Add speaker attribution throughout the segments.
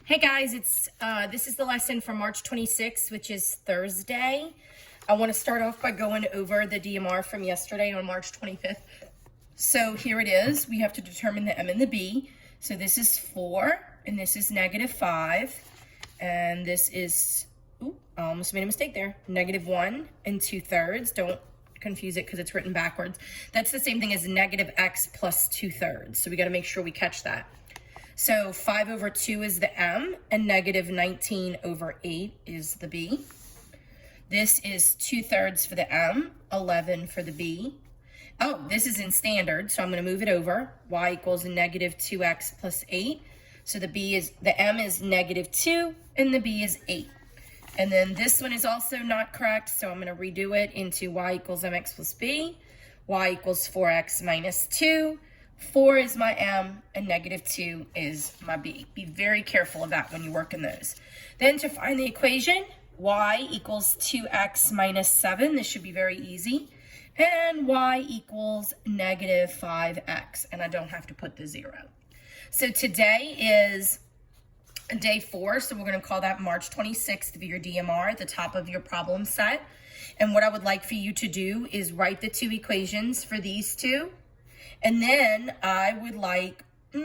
Speaker 1: Hey guys, this is the lesson for March 26th, which is Thursday. I want to start off by going over the DMR from yesterday on March 25th. So here it is. We have to determine the M and the B. So this is 4, and this is -5, and this is, I almost made a mistake there, -1 2/3. Don't confuse it because it's written backwards. That's the same thing as -x plus 2/3. So we got to make sure we catch that. So 5/2 is the M, and -19/8 is the B. This is 2/3 for the M, 11 for the B. Oh, this is in standard, so I'm going to move it over. Y equals -2x plus 8. So the M is -2, and the B is 8. And then this one is also not correct, so I'm going to redo it into Y equals mx plus B. Y equals 4x minus 2. 4 is my M, and -2 is my B. Be very careful of that when you work in those. Then to find the equation, Y equals 2x minus 7. This should be very easy. And Y equals -5x. And I don't have to put the 0. So today is day 4. So we're going to call that March 26th of your DMR at the top of your problem set. And what I would like for you to do is write the 2 equations for these two. And then I would like, it's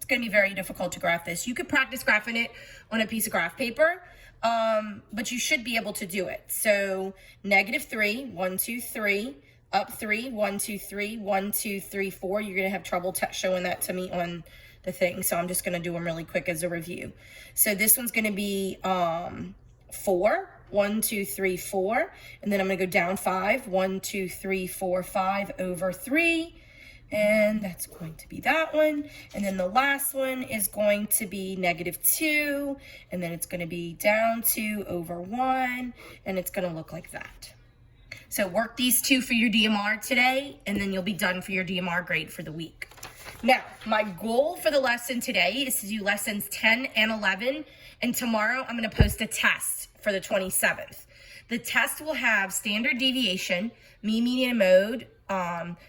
Speaker 1: going to be very difficult to graph this. You could practice graphing it on a piece of graph paper, but you should be able to do it. So -3, 1, 2, 3, up 3, 1, 2, 3, 1, 2, 3, 4. You're going to have trouble showing that to me on the thing. So I'm just going to do them really quick as a review. So this one's going to be 4. 1, 2, 3, 4, and then I'm going to go down 5. 1, 2, 3, 4, 5 over 3, and that's going to be that one. And then the last one is going to be -2, and then it's going to be down 2 over 1, and it's going to look like that. So work these 2 for your DMR today, and then you'll be done for your DMR grade for the week. Now, my goal for the lesson today is to do lessons 10 and 11, and tomorrow I'm going to post a test for the 27th. The test will have standard deviation, mean, median, mode,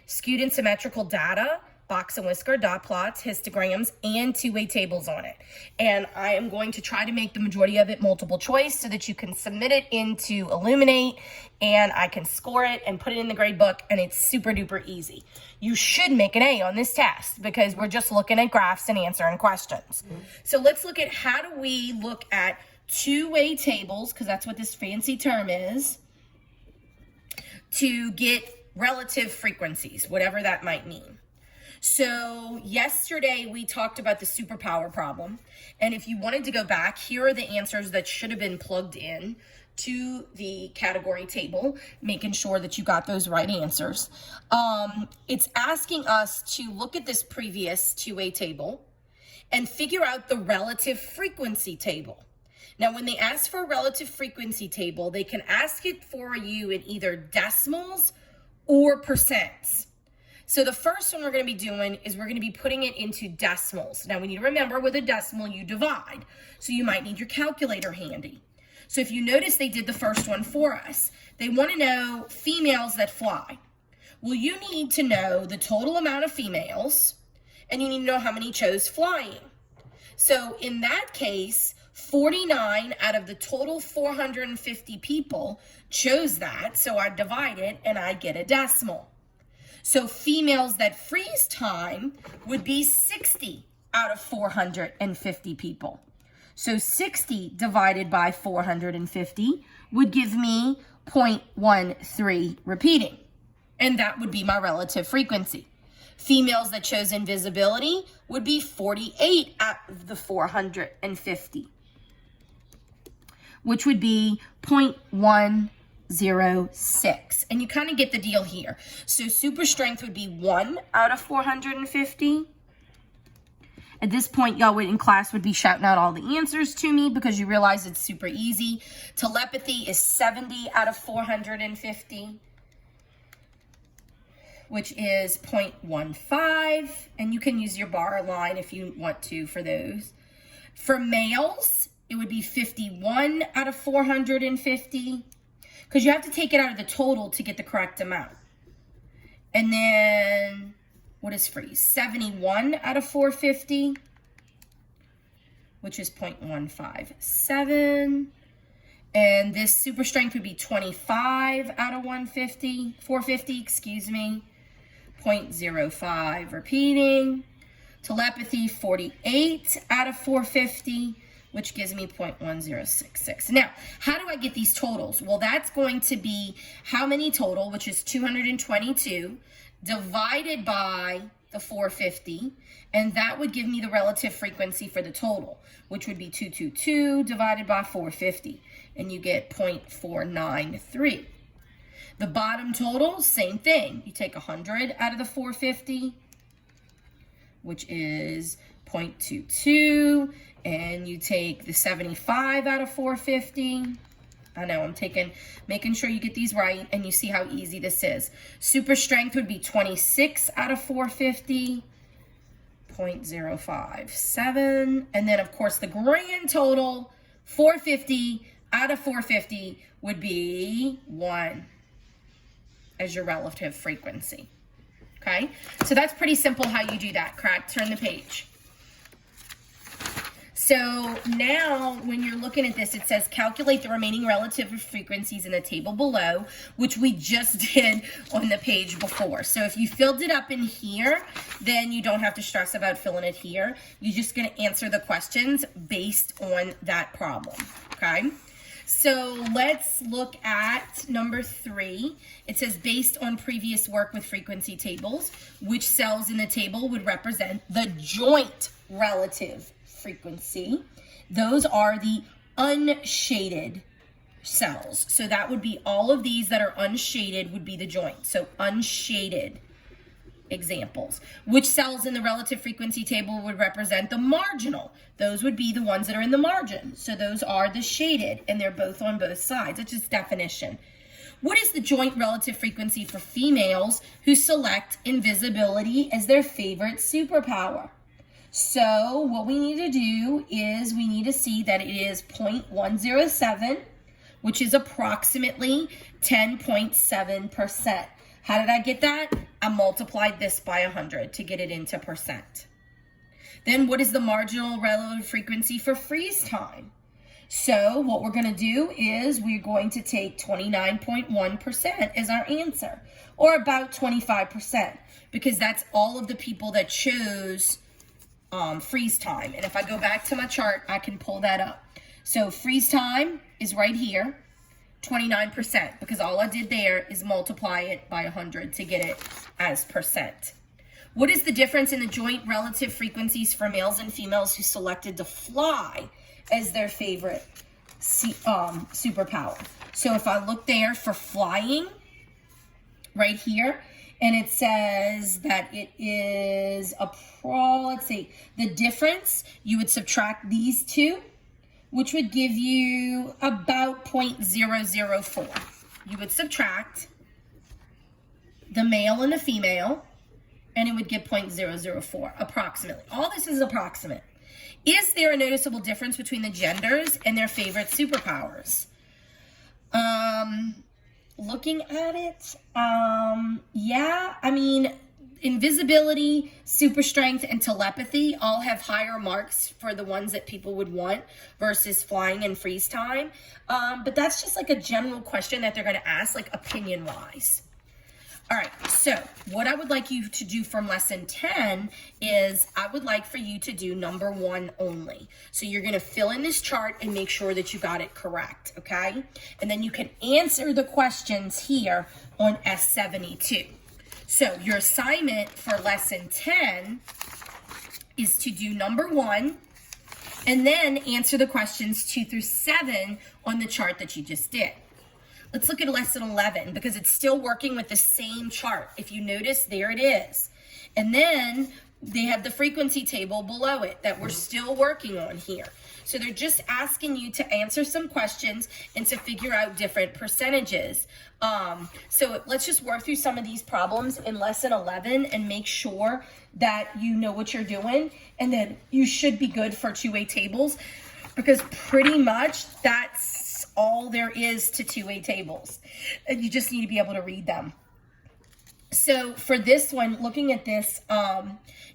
Speaker 1: skewed and symmetrical data, box and whisker, dot plots, histograms, and 2-way tables on it. And I am going to try to make the majority of it multiple choice so that you can submit it into Illuminate and I can score it and put it in the grade book, and it's super duper easy. You should make an A on this test because we're just looking at graphs and answering questions. So let's look at how do we look at 2-way tables, because that's what this fancy term is, to get relative frequencies, whatever that might mean. So yesterday we talked about the superpower problem, and if you wanted to go back, here are the answers that should have been plugged in to the category table, making sure that you got those right answers. It's asking us to look at this previous 2-way table and figure out the relative frequency table. Now, when they ask for a relative frequency table, they can ask it for you in either decimals or percents. So the first one we're going to be doing is we're going to be putting it into decimals. Now, we need to remember with a decimal, you divide. So you might need your calculator handy. So if you notice, they did the first one for us. They want to know females that fly. Well, you need to know the total amount of females, and you need to know how many chose flying. So in that case, 49 out of the total 450 people chose that, so I divide it and I get a decimal. So females that freeze time would be 60 out of 450 people. So 60 divided by 450 would give me 0.13 repeating, and that would be my relative frequency. Females that chose invisibility would be 48 out of the 450. Which would be 0.106. And you kind of get the deal here. So super strength would be 1 out of 450. At this point, y'all in class would be shouting out all the answers to me because you realize it's super easy. Telepathy is 70 out of 450, which is 0.15. And you can use your bar line if you want to for those. For males, it would be 51 out of 450 because you have to take it out of the total to get the correct amount. And then what is freeze? 71 out of 450, which is 0.157. And this super strength would be 25 out of 450, excuse me, 0.05. Repeating. Telepathy, 48 out of 450, which gives me 0.1066. Now, how do I get these totals? Well, that's going to be how many total, which is 222, divided by the 450, and that would give me the relative frequency for the total, which would be 222 divided by 450, and you get 0.493. The bottom total, same thing. You take 100 out of the 450, which is 0.22, and you take the 75 out of 450. I know I'm making sure you get these right, and you see how easy this is. Super strength would be 26 out of 450, 0.057, and then of course the grand total, 450 out of 450 would be 1 as your relative frequency. Okay, so that's pretty simple how you do that. Correct? Turn the page. So now when you're looking at this, it says calculate the remaining relative frequencies in the table below, which we just did on the page before. So if you filled it up in here, then you don't have to stress about filling it here. You're just going to answer the questions based on that problem. Okay. So let's look at number 3. It says based on previous work with frequency tables, which cells in the table would represent the joint relative frequency? Those are the unshaded cells. So that would be all of these that are unshaded would be the joint. So unshaded examples. Which cells in the relative frequency table would represent the marginal? Those would be the ones that are in the margin. So those are the shaded, and they're both on both sides. It's just definition. What is the joint relative frequency for females who select invisibility as their favorite superpower? So what we need to do is we need to see that it is 0.107, which is approximately 10.7%. How did I get that? I multiplied this by 100 to get it into percent. Then what is the marginal relative frequency for freeze time? So what we're going to do is we're going to take 29.1% as our answer, or about 25%, because that's all of the people that chose freeze time. And if I go back to my chart, I can pull that up. So freeze time is right here, 29%, because all I did there is multiply it by 100 to get it as percent. What is the difference in the joint relative frequencies for males and females who selected to fly as their favorite superpower? So if I look there for flying, right here, and it says that it is let's see, the difference, you would subtract these two, which would give you about 0.004. You would subtract the male and the female, and it would give 0.004, approximately. All this is approximate. Is there a noticeable difference between the genders and their favorite superpowers? Looking at it, yeah, I mean, invisibility, super strength, and telepathy all have higher marks for the ones that people would want versus flying and freeze time. But that's just like a general question that they're going to ask, like opinion-wise. All right, so what I would like you to do from lesson 10 is I would like for you to do number 1 only. So you're going to fill in this chart and make sure that you got it correct, okay? And then you can answer the questions here on S72. So your assignment for lesson 10 is to do number 1 and then answer the questions 2 through 7 on the chart that you just did. Let's look at lesson 11 because it's still working with the same chart. If you notice, there it is. And then they have the frequency table below it that we're still working on here. So they're just asking you to answer some questions and to figure out different percentages. So let's just work through some of these problems in lesson 11 and make sure that you know what you're doing. And then you should be good for two-way tables because pretty much that's all there is to two-way tables. You just need to be able to read them. So for this one, looking at this,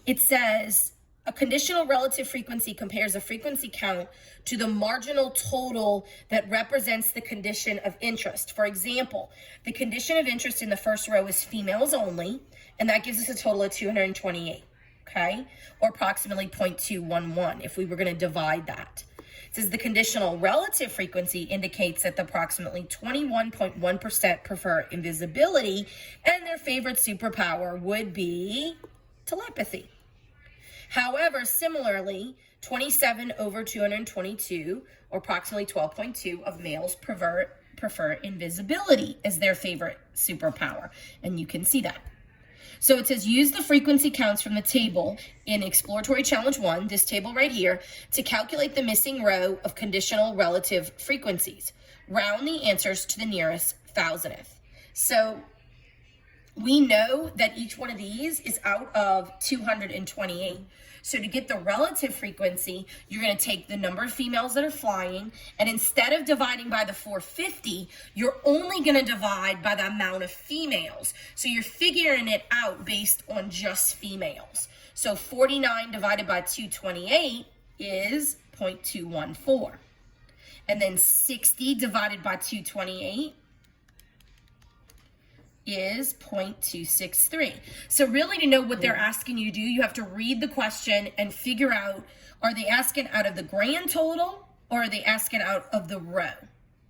Speaker 1: it says a conditional relative frequency compares a frequency count to the marginal total that represents the condition of interest. For example, the condition of interest in the first row is females only, and that gives us a total of 228, okay? Or approximately 0.211 if we were going to divide that. It says the conditional relative frequency indicates that approximately 21.1% prefer invisibility, and their favorite superpower would be telepathy. However, similarly, 27 over 222, or approximately 12.2 of males prefer invisibility as their favorite superpower, and you can see that. So it says use the frequency counts from the table in Exploratory Challenge 1, this table right here, to calculate the missing row of conditional relative frequencies. Round the answers to the nearest thousandth. So we know that each one of these is out of 228. So to get the relative frequency, you're going to take the number of females that are flying, and instead of dividing by the 450, you're only going to divide by the amount of females. So you're figuring it out based on just females. So 49 divided by 228 is 0.214. And then 60 divided by 228 is 0.263. So really, to know what they're asking you to do, you have to read the question and figure out, are they asking out of the grand total, or are they asking out of the row?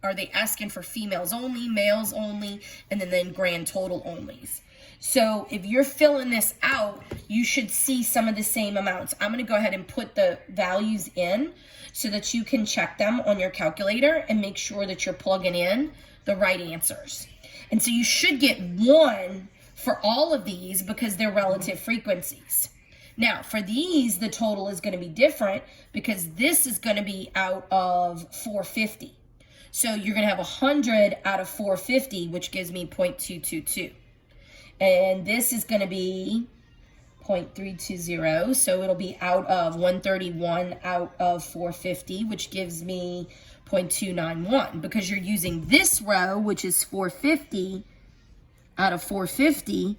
Speaker 1: Are they asking for females only, males only, and then grand total onlys? So if you're filling this out, you should see some of the same amounts. I'm going to go ahead and put the values in so that you can check them on your calculator and make sure that you're plugging in the right answers. And so you should get 1 for all of these because they're relative frequencies. Now, for these, the total is going to be different because this is going to be out of 450. So you're going to have 100 out of 450, which gives me 0.222. And this is going to be 0.320, so it'll be out of 131 out of 450, which gives me 0.291, because you're using this row, which is 450 out of 450,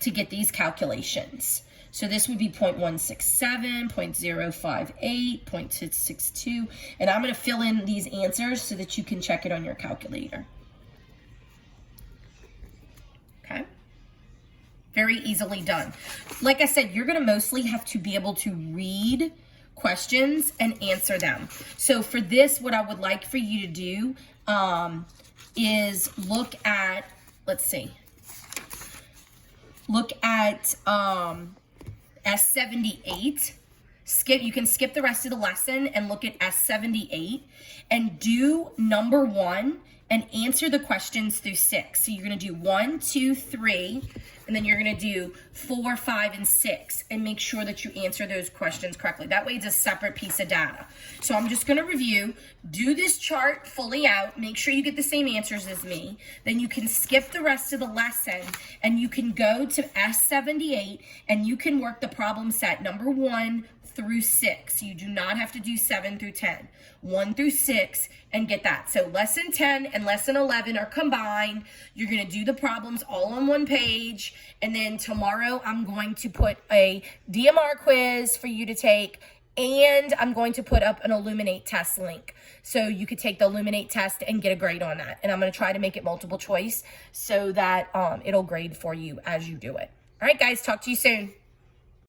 Speaker 1: to get these calculations. So this would be 0.167, 0.058, 0.662, and I'm going to fill in these answers so that you can check it on your calculator. Okay? Very easily done. Like I said, you're going to mostly have to be able to read questions and answer them. So for this, what I would like for you to do is look at, let's see, look at S78. You can skip the rest of the lesson and look at S78 and do number 1 and answer the questions through 6. So you're going to do 1, 2, 3, and then you're going to do 4, 5, and 6, and make sure that you answer those questions correctly. That way it's a separate piece of data. So I'm just going to review, do this chart fully out, make sure you get the same answers as me. Then you can skip the rest of the lesson, and you can go to S78, and you can work the problem set number 1 through 6. You do not have to do 7 through 10. 1 through 6, and get that. So lesson 10 and lesson 11 are combined. You're going to do the problems all on one page, and then tomorrow I'm going to put a DMR quiz for you to take, and I'm going to put up an Illuminate test link. So you could take the Illuminate test and get a grade on that. And I'm going to try to make it multiple choice so that it'll grade for you as you do it. All right, guys, talk to you soon.